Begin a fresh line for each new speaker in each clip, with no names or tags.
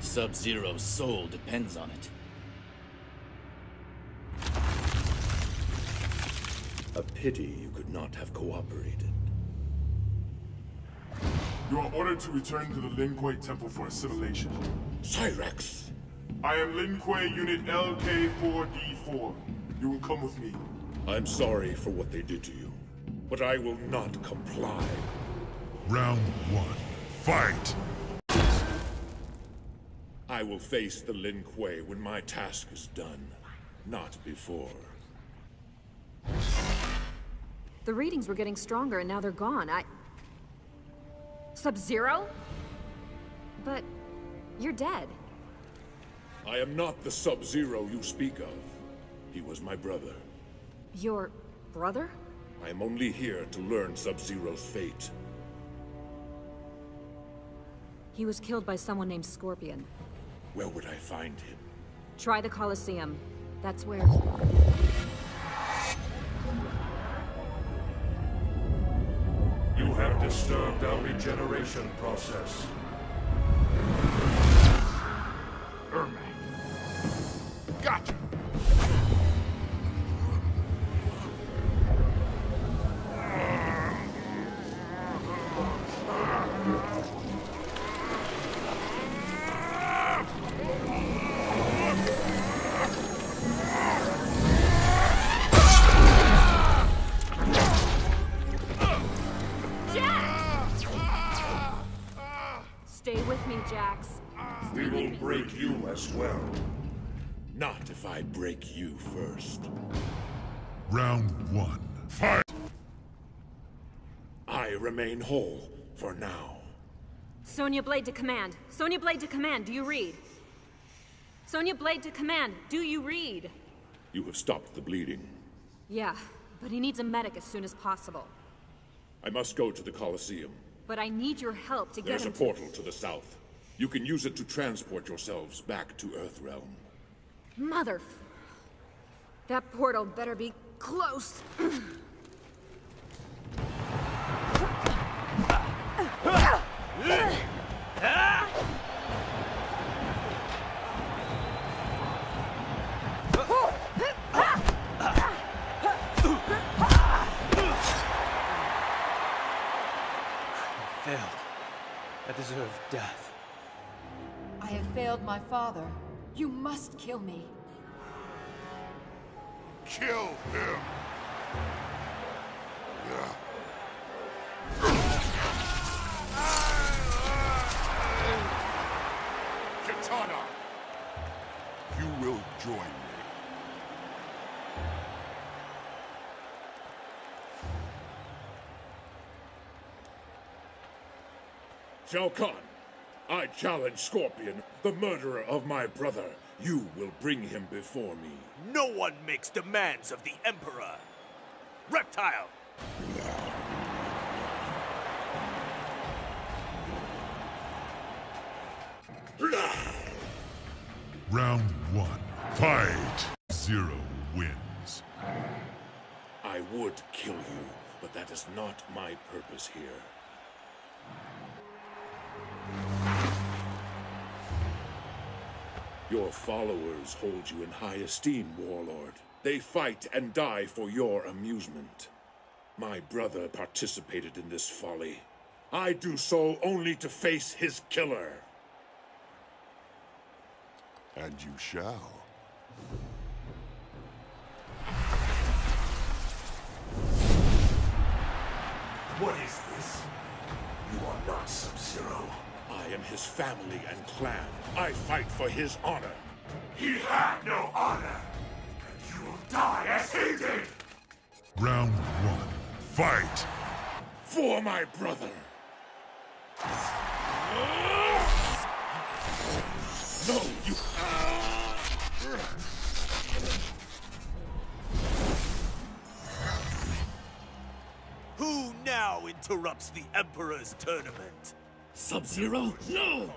Sub-Zero's soul depends on it.
A pity you could not have cooperated.
You are ordered to return to the Lin Kuei Temple for assimilation.
Cyrex!
I am Lin Kuei Unit LK4D4. You will come with me.
I'm sorry for what they did to you, but I will not comply.
Round 1. Fight!
I will face the Lin Kuei when my task is done, not before.
The readings were getting stronger and now they're gone. Sub-Zero? But you're dead.
I am not the Sub-Zero you speak of. He was my brother.
Your brother?
I am only here to learn Sub-Zero's fate.
He was killed by someone named Scorpion.
Where would I find him?
Try the Colosseum. That's where...
You have disturbed our regeneration process.
Gotcha!
Stay with me, Jax.
We will break you as well.
Not if I break you first.
Round 1. Fight!
I remain whole for now.
Sonya Blade to command. Sonya Blade to command, do you read? Sonya Blade to command, do you read?
You have stopped the bleeding.
Yeah, but he needs a medic as soon as possible.
I must go to the Colosseum.
But I need your help to get
There's a
him
portal to the south. You can use it to transport yourselves back to Earthrealm.
Mother... That portal better be close.
Failed. I deserve death.
I have failed my father. You must kill me.
Kill him! Katana! You will join me.
Shao Kahn, I challenge Scorpion, the murderer of my brother. You will bring him before me.
No one makes demands of the Emperor. Reptile!
Round 1. Fight! Zero wins.
I would kill you, but that is not my purpose here. Your followers hold you in high esteem, Warlord. They fight and die for your amusement. My brother participated in this folly. I do so only to face his killer.
And you shall.
What is this? You are not Sub-Zero.
I am his family and clan. I fight for his honor.
He had no honor. And you will die as he did!
Round 1. Fight!
For my brother! No, you...
Who now interrupts the Emperor's tournament?
Sub-Zero? No!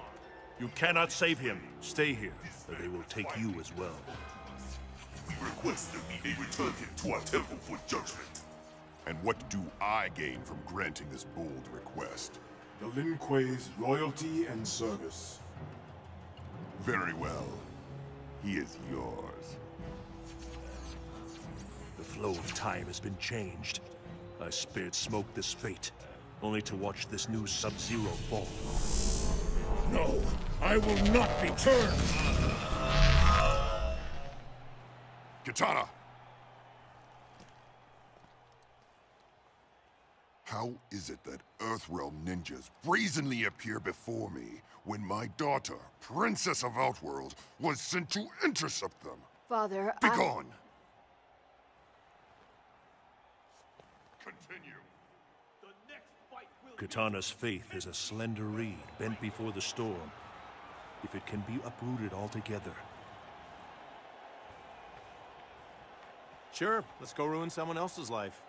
You cannot save him. Stay here, or they will take you as well.
We request that we may return him to our temple for judgment. And what do I gain from granting this bold request?
The Lin Kuei's loyalty and service.
Very well. He is yours.
The flow of time has been changed. I spared Smoke this fate, only to watch this new Sub-Zero fall.
No, I will not be turned!
Katana! How is it that Earthrealm ninjas brazenly appear before me when my daughter, Princess of Outworld, was sent to intercept them?
Father,
Begone! Continue.
Katana's faith is a slender reed bent before the storm. If it can be uprooted altogether.
Sure, let's go ruin someone else's life.